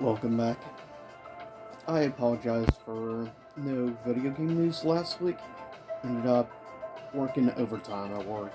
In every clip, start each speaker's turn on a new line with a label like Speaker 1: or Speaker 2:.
Speaker 1: Welcome back. I apologize for no video game news last week. Ended up working overtime at work.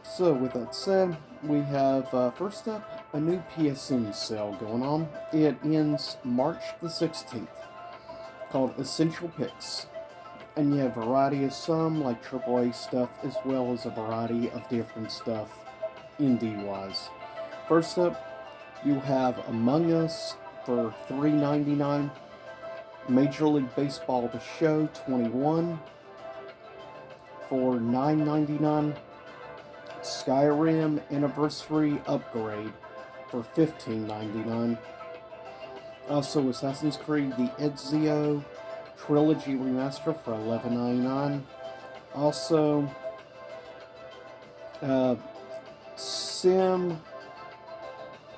Speaker 1: So, with that said, we have first up a new PSN sale going on. It ends March the 16th, called Essential Picks. And you have a variety of some, like AAA stuff, as well as a variety of different stuff indie wise. First up, you have Among Us for $3.99. Major League Baseball The Show 21 for $9.99. Skyrim Anniversary Upgrade for $15.99. Also, Assassin's Creed The Ezio Trilogy Remaster for $11.99. Also, Sim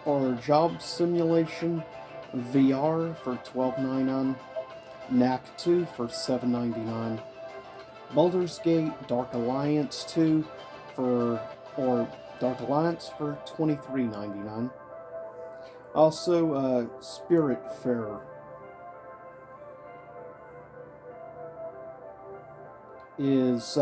Speaker 1: or Job Simulation VR for $12.99. Knack 2 for $7.99. Baldur's Gate Dark Alliance 2 Dark Alliance for $23.99. Also, Spiritfarer is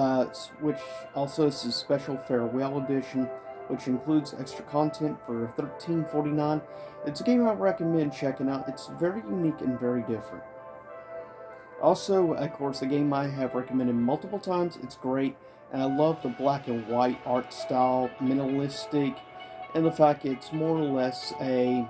Speaker 1: which also is a special farewell edition, which includes extra content for $13.49. It's a game I recommend checking out. It's very unique and very different. Also, of course, a game I have recommended multiple times. It's great, and I love the black and white art style, minimalistic, and the fact it's more or less a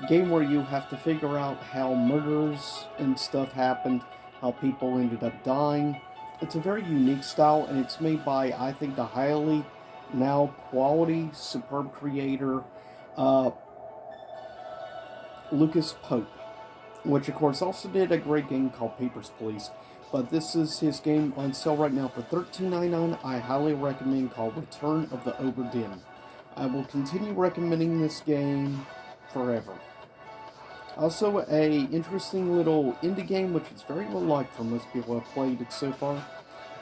Speaker 1: game where you have to figure out how murders and stuff happened, how people ended up dying. It's a very unique style, and it's made by, I think, the highly now quality, superb creator, Lucas Pope, which of course also did a great game called Papers, Please. But this is his game on sale right now for $13.99. I highly recommend, called Return of the Obra Dinn. I will continue recommending this game forever. Also, a interesting little indie game, which is very well liked for most people who have played it so far,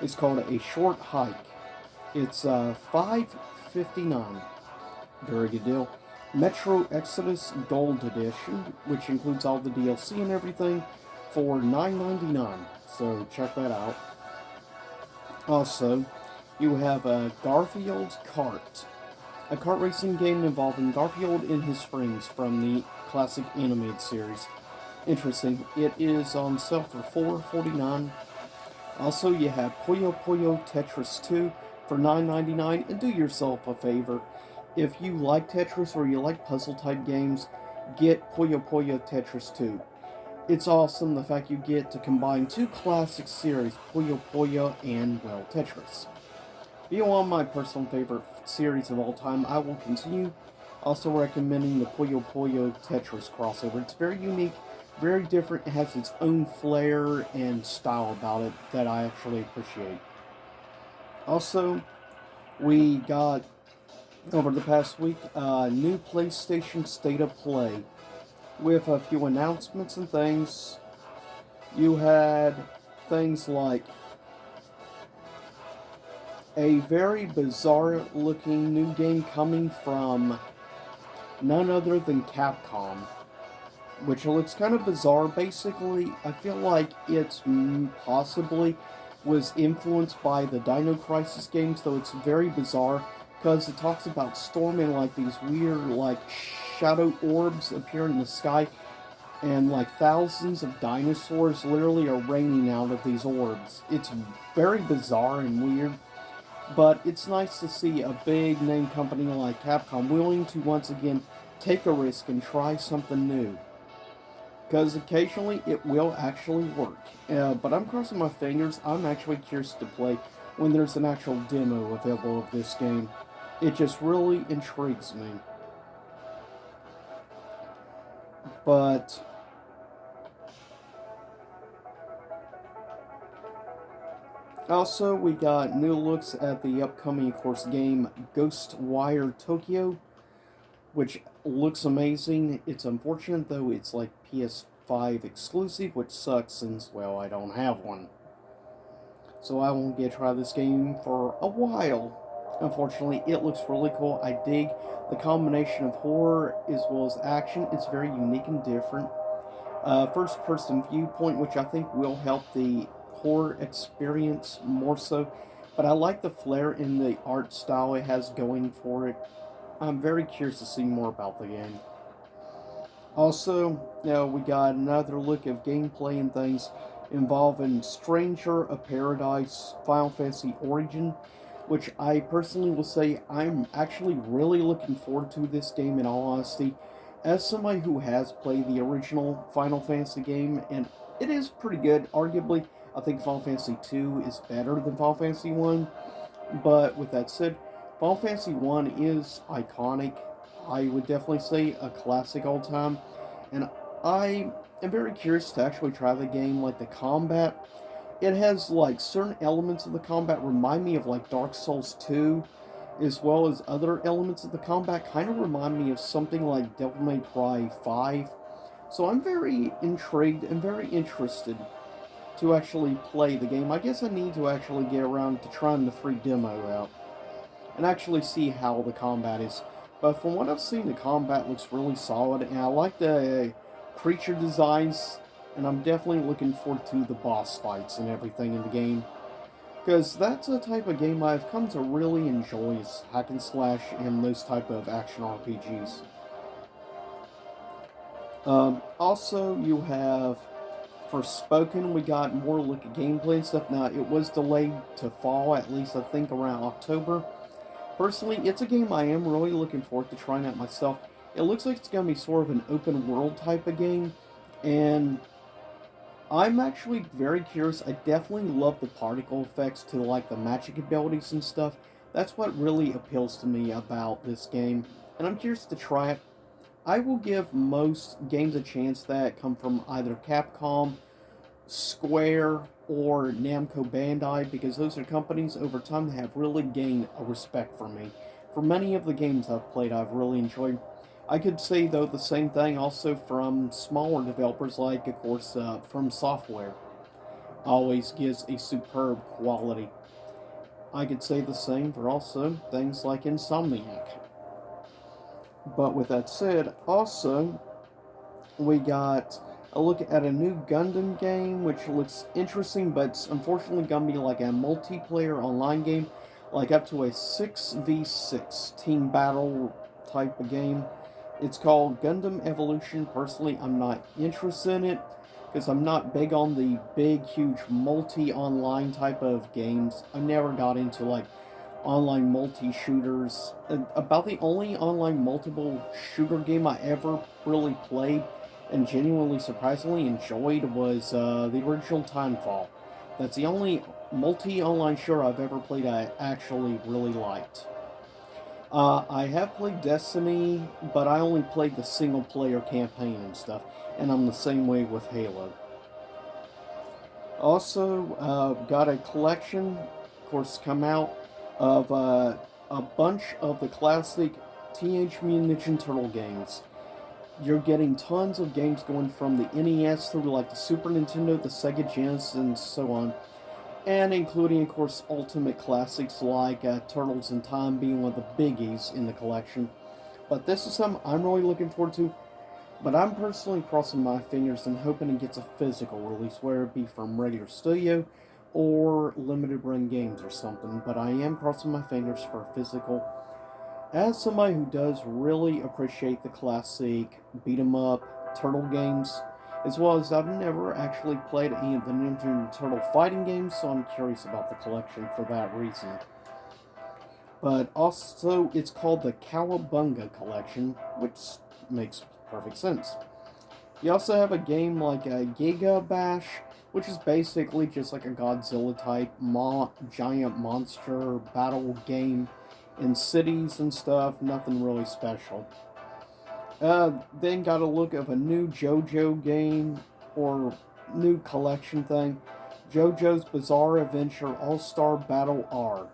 Speaker 1: is called A Short Hike. It's $5.59. Very good deal. Metro Exodus Gold Edition, which includes all the DLC and everything, for $9.99. So check that out. Also, you have Garfield's Kart, a kart racing game involving Garfield and his friends from the classic animated series. Interesting. It is on sale for $4.49. Also, you have Puyo Puyo Tetris 2 for $9.99. And do yourself a favor. If you like Tetris or you like puzzle type games, get Puyo Puyo Tetris 2. It's awesome the fact you get to combine two classic series, Puyo Puyo and, well, Tetris. Being one of my personal favorite series of all time, I will continue also recommending the Puyo Puyo Tetris crossover. It's very unique, very different. It has its own flair and style about it that I actually appreciate. Also, we got, over the past week, new PlayStation State of Play with a few announcements and things. You had things like a very bizarre looking new game coming from none other than Capcom, which looks kind of bizarre. Basically, I feel like it's possibly was influenced by the Dino Crisis games, though it's very bizarre because it talks about storming like these weird like shadow orbs appear in the sky, and like thousands of dinosaurs literally are raining out of these orbs. It's very bizarre and weird, but it's nice to see a big name company like Capcom willing to once again take a risk and try something new. Because occasionally it will actually work. But I'm crossing my fingers. I'm actually curious to play when there's an actual demo available of this game. It just really intrigues me. But also, we got new looks at the upcoming, of course, game Ghostwire Tokyo, which looks amazing. It's unfortunate, though, it's like PS5 exclusive, which sucks since, well, I don't have one. So I won't get to try this game for a while. Unfortunately, it looks really cool. I dig The combination of horror as well as action is very unique and different. First person viewpoint, which I think will help the horror experience more so. But I like the flair in the art style it has going for it. I'm very curious to see more about the game. Also, we got another look of gameplay and things involving Stranger of Paradise Final Fantasy Origin, which I personally will say I'm actually really looking forward to this game in all honesty. As somebody who has played the original Final Fantasy game, and it is pretty good, arguably, I think Final Fantasy 2 is better than Final Fantasy 1, but with that said, Final Fantasy 1 is iconic. I would definitely say a classic all time. And I am very curious to actually try the game. Like the combat, it has like certain elements of the combat remind me of like Dark Souls 2, as well as other elements of the combat kind of remind me of something like Devil May Cry 5. So I'm very intrigued and very interested to actually play the game. I guess I need to actually get around to trying the free demo out and actually see how the combat is. But from what I've seen, the combat looks really solid, and I like the creature designs, and I'm definitely looking forward to the boss fights and everything in the game. Because that's a type of game I've come to really enjoy, is hack and slash and those type of action RPGs. Also, you have Forspoken, we got more look at gameplay and stuff. Now, it was delayed to fall, at least I think around October. Personally, it's a game I am really looking forward to trying out myself. It looks like it's going to be sort of an open world type of game, and I'm actually very curious. I definitely love the particle effects to like the magic abilities and stuff. That's what really appeals to me about this game, and I'm curious to try it. I will give most games a chance that come from either Capcom, Square, or Namco Bandai, because those are companies over time that have really gained a respect for me. For many of the games I've played, I've really enjoyed. I could say, though, the same thing also from smaller developers, like, of course, From Software. Always gives a superb quality. I could say the same for also things like Insomniac. But with that said, also, we got a look at a new Gundam game, which looks interesting, but it's unfortunately gonna be like a multiplayer online game, like up to a 6v6 team battle type of game. It's called Gundam Evolution. Personally, I'm not interested in it because I'm not big on the big, huge multi-online type of games. I never got into like online multi-shooters. About the only online multiple shooter game I ever really played and genuinely surprisingly enjoyed was the original Timefall. That's the only multi-online shooter I've ever played I actually really liked. I have played Destiny, but I only played the single-player campaign and stuff, and I'm the same way with Halo. Also, got a collection, of course, come out of a bunch of the classic Teenage Mutant Ninja Turtle games. You're getting tons of games going from the NES through like the Super Nintendo, the Sega Genesis, and so on, and including, of course, ultimate classics like Turtles in Time being one of the biggies in the collection. But this is something I'm really looking forward to. But I'm personally crossing my fingers and hoping it gets a physical release, whether it be from regular studio or limited run games or something. But I am crossing my fingers for a physical. As somebody who does really appreciate the classic beat 'em up turtle games, as well as I've never actually played any of the Ninja Turtle fighting games, so I'm curious about the collection for that reason. But also, it's called the Cowabunga Collection, which makes perfect sense. You also have a game like a Giga Bash, which is basically just like a Godzilla type giant monster battle game in cities and stuff, nothing really special. Then got a look of a new JoJo game or new collection thing, JoJo's Bizarre Adventure All Star Battle R.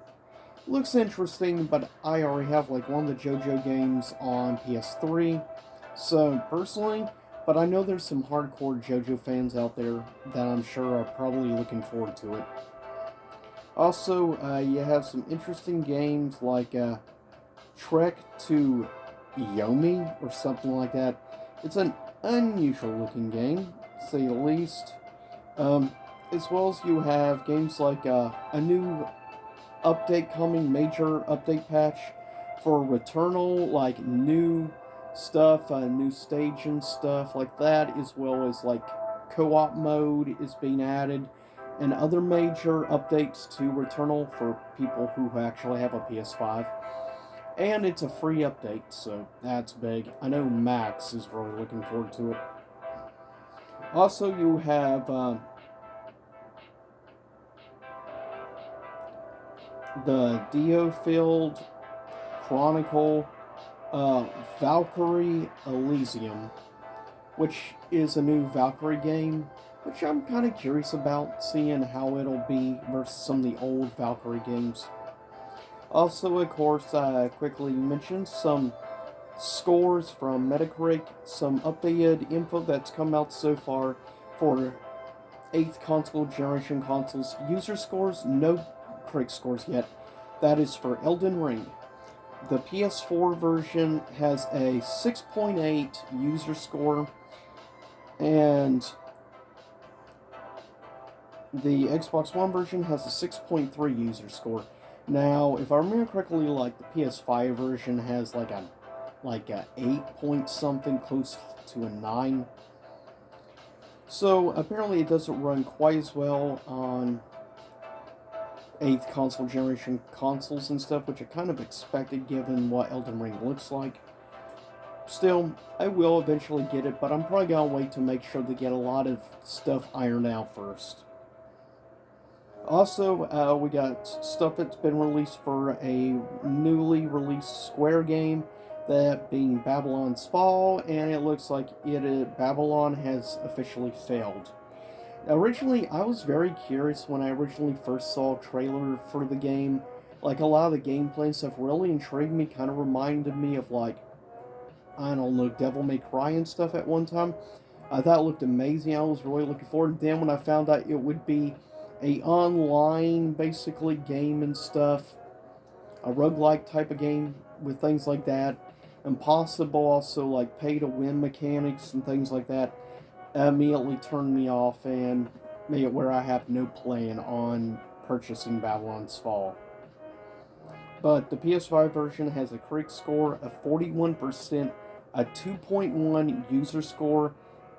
Speaker 1: Looks interesting, but I already have like one of the JoJo games on PS3, so personally, but I know there's some hardcore JoJo fans out there that I'm sure are probably looking forward to it. Also, you have some interesting games like Trek to Yomi or something like that. It's an unusual looking game, to say the least. Um, as well as you have games like a new update coming, major update patch for Returnal, like new stuff, new stage and stuff like that, as well as like co-op mode is being added, and other major updates to Returnal for people who actually have a PS5. And it's a free update, so that's big. I know Max is really looking forward to it. Also, you have the Diofield Chronicle Valkyrie Elysium, which is a new Valkyrie game, which I'm kind of curious about seeing how it'll be versus some of the old Valkyrie games. Also, of course, I quickly mentioned some scores from Metacritic, some updated info that's come out so far for 8th console generation consoles. User scores, no critic scores yet. That is for Elden Ring. The PS4 version has a 6.8 user score, and the Xbox One version has a 6.3 user score. Now, if I remember correctly, like the PS5 version has like a 8 point something, close to a 9. So apparently it doesn't run quite as well on 8th console generation consoles and stuff, which I kind of expected given what Elden Ring looks like. Still, I will eventually get it, but I'm probably gonna wait to make sure to get a lot of stuff ironed out first. Also, we got stuff that's been released for a newly released Square game, that being Babylon's Fall, and it looks like Babylon has officially failed. Originally, I was very curious when I originally first saw a trailer for the game. Like, a lot of the gameplay and stuff really intrigued me, kind of reminded me of, like, I don't know, Devil May Cry and stuff at one time. I thought it looked amazing. I was really looking forward. Then when I found out it would be a online, basically, game and stuff, a roguelike type of game with things like that, impossible also, like, pay-to-win mechanics and things like that, immediately turned me off and made it where I have no plan on purchasing Babylon's Fall. But the PS5 version has a critic score of 41%, a 2.1 user score.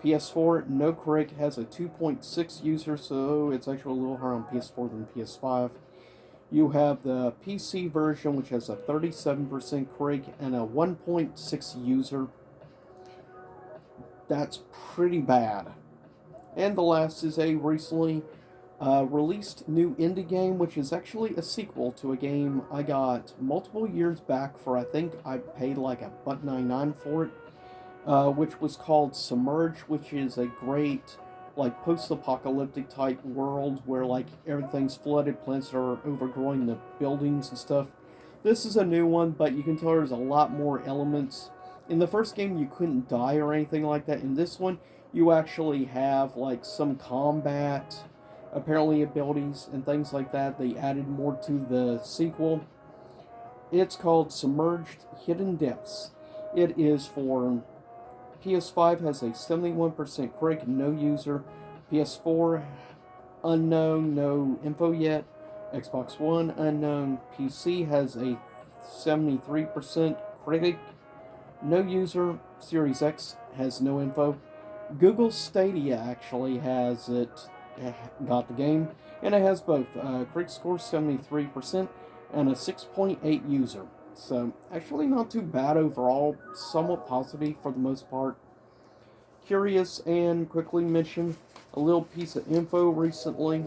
Speaker 1: PS4, no critic, has a 2.6 user, so it's actually a little higher on PS4 than PS5. You have the PC version, which has a 37% critic and a 1.6 user. That's pretty bad. And the last is a recently released new indie game, which is actually a sequel to a game I got multiple years back for, I think I paid like $1.99 for it, which was called Submerge, which is a great like post-apocalyptic type world where like everything's flooded, plants are overgrowing the buildings and stuff. This is a new one, but you can tell there's a lot more elements. In the first game, you couldn't die or anything like that. In this one, you actually have like some combat, apparently abilities and things like that. They added more to the sequel. It's called Submerged Hidden Depths. It is for PS5, has a 71% critic, no user. PS4, unknown, no info yet. Xbox One, unknown. PC has a 73% critic, no user. Series X has no info. Google Stadia actually has it, got the game, and it has both critic score 73% and a 6.8 user. So actually not too bad overall, somewhat positive for the most part. Curious and quickly mention a little piece of info recently.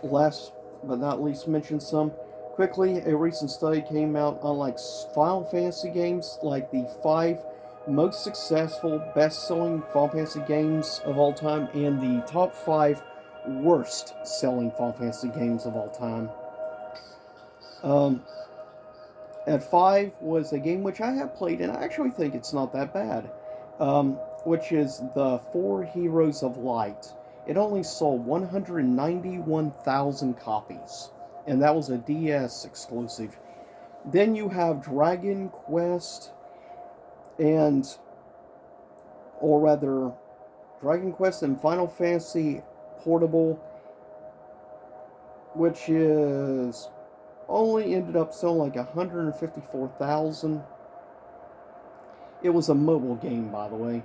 Speaker 1: Last but not least, mention some quickly. A recent study came out on like Final Fantasy games, like the 5 most successful, best-selling Final Fantasy games of all time, and the top 5 worst-selling Final Fantasy games of all time. At 5 was a game which I have played, and I actually think it's not that bad, which is the 4 Heroes of Light. It only sold 191,000 copies, and that was a DS exclusive. Then you have Dragon Quest and, or rather, Dragon Quest and Final Fantasy Portable, which is only ended up selling like 154,000. It was a mobile game, by the way.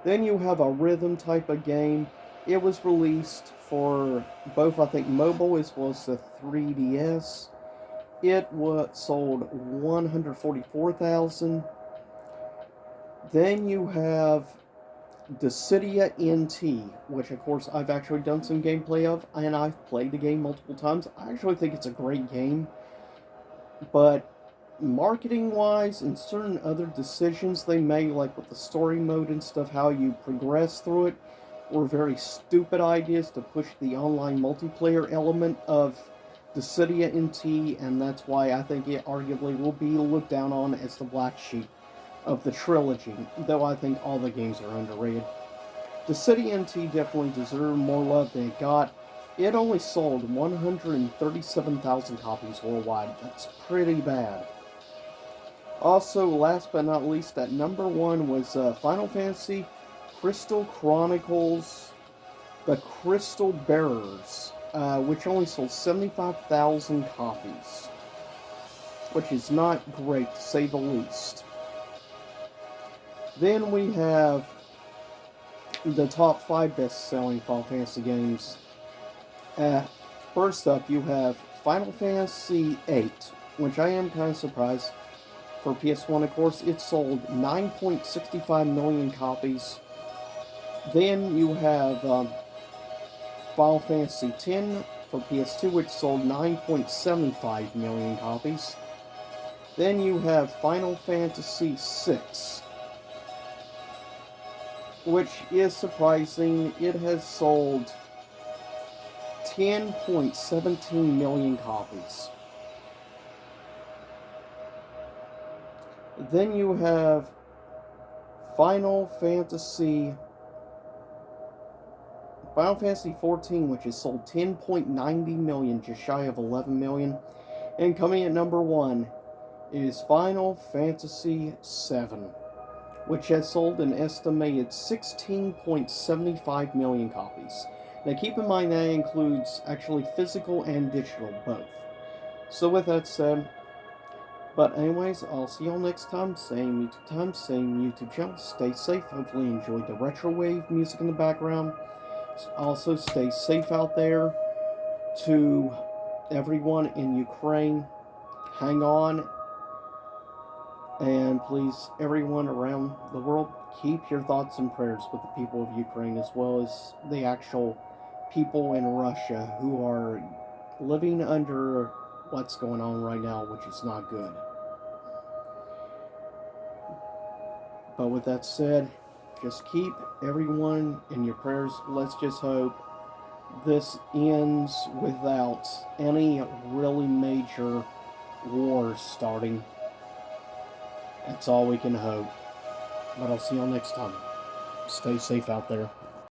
Speaker 1: Then you have a rhythm type of game. It was released for both, I think, mobile as well as the 3DS. It was sold 144,000. Then you have Dissidia NT, which of course I've actually done some gameplay of, and I've played the game multiple times. I actually think it's a great game, but marketing wise and certain other decisions they made, like with the story mode and stuff, how you progress through it, were very stupid ideas to push the online multiplayer element of Dissidia NT, and that's why I think it arguably will be looked down on as the black sheep of the trilogy, though I think all the games are underrated. Dissidia NT definitely deserved more love than it got. It only sold 137,000 copies worldwide. That's pretty bad. Also, last but not least, at number one was Final Fantasy Crystal Chronicles The Crystal Bearers, which only sold 75,000 copies, which is not great to say the least. Then we have the top 5 best-selling Final Fantasy games. First up, you have Final Fantasy VIII, which I am kind of surprised. For PS1, of course, it sold 9.65 million copies. Then you have Final Fantasy X for PS2, which sold 9.75 million copies. Then you have Final Fantasy VI, which is surprising. It has sold 10.17 million copies. Then you have Final Fantasy XIV, which has sold 10.90 million, just shy of 11 million. And coming at number one is Final Fantasy VII, which has sold an estimated 16.75 million copies. Now keep in mind that includes actually physical and digital, both. So with that said, but anyways, I'll see y'all next time. Same YouTube time, same YouTube channel. Stay safe. Hopefully enjoy the retro wave music in the background. Also stay safe out there. To everyone in Ukraine, hang on. And please, everyone around the world, keep your thoughts and prayers with the people of Ukraine, as well as the actual people in Russia who are living under what's going on right now, which is not good. But with that said, just keep everyone in your prayers. Let's just hope this ends without any really major wars starting. That's all we can hope. But I'll see y'all next time. Stay safe out there.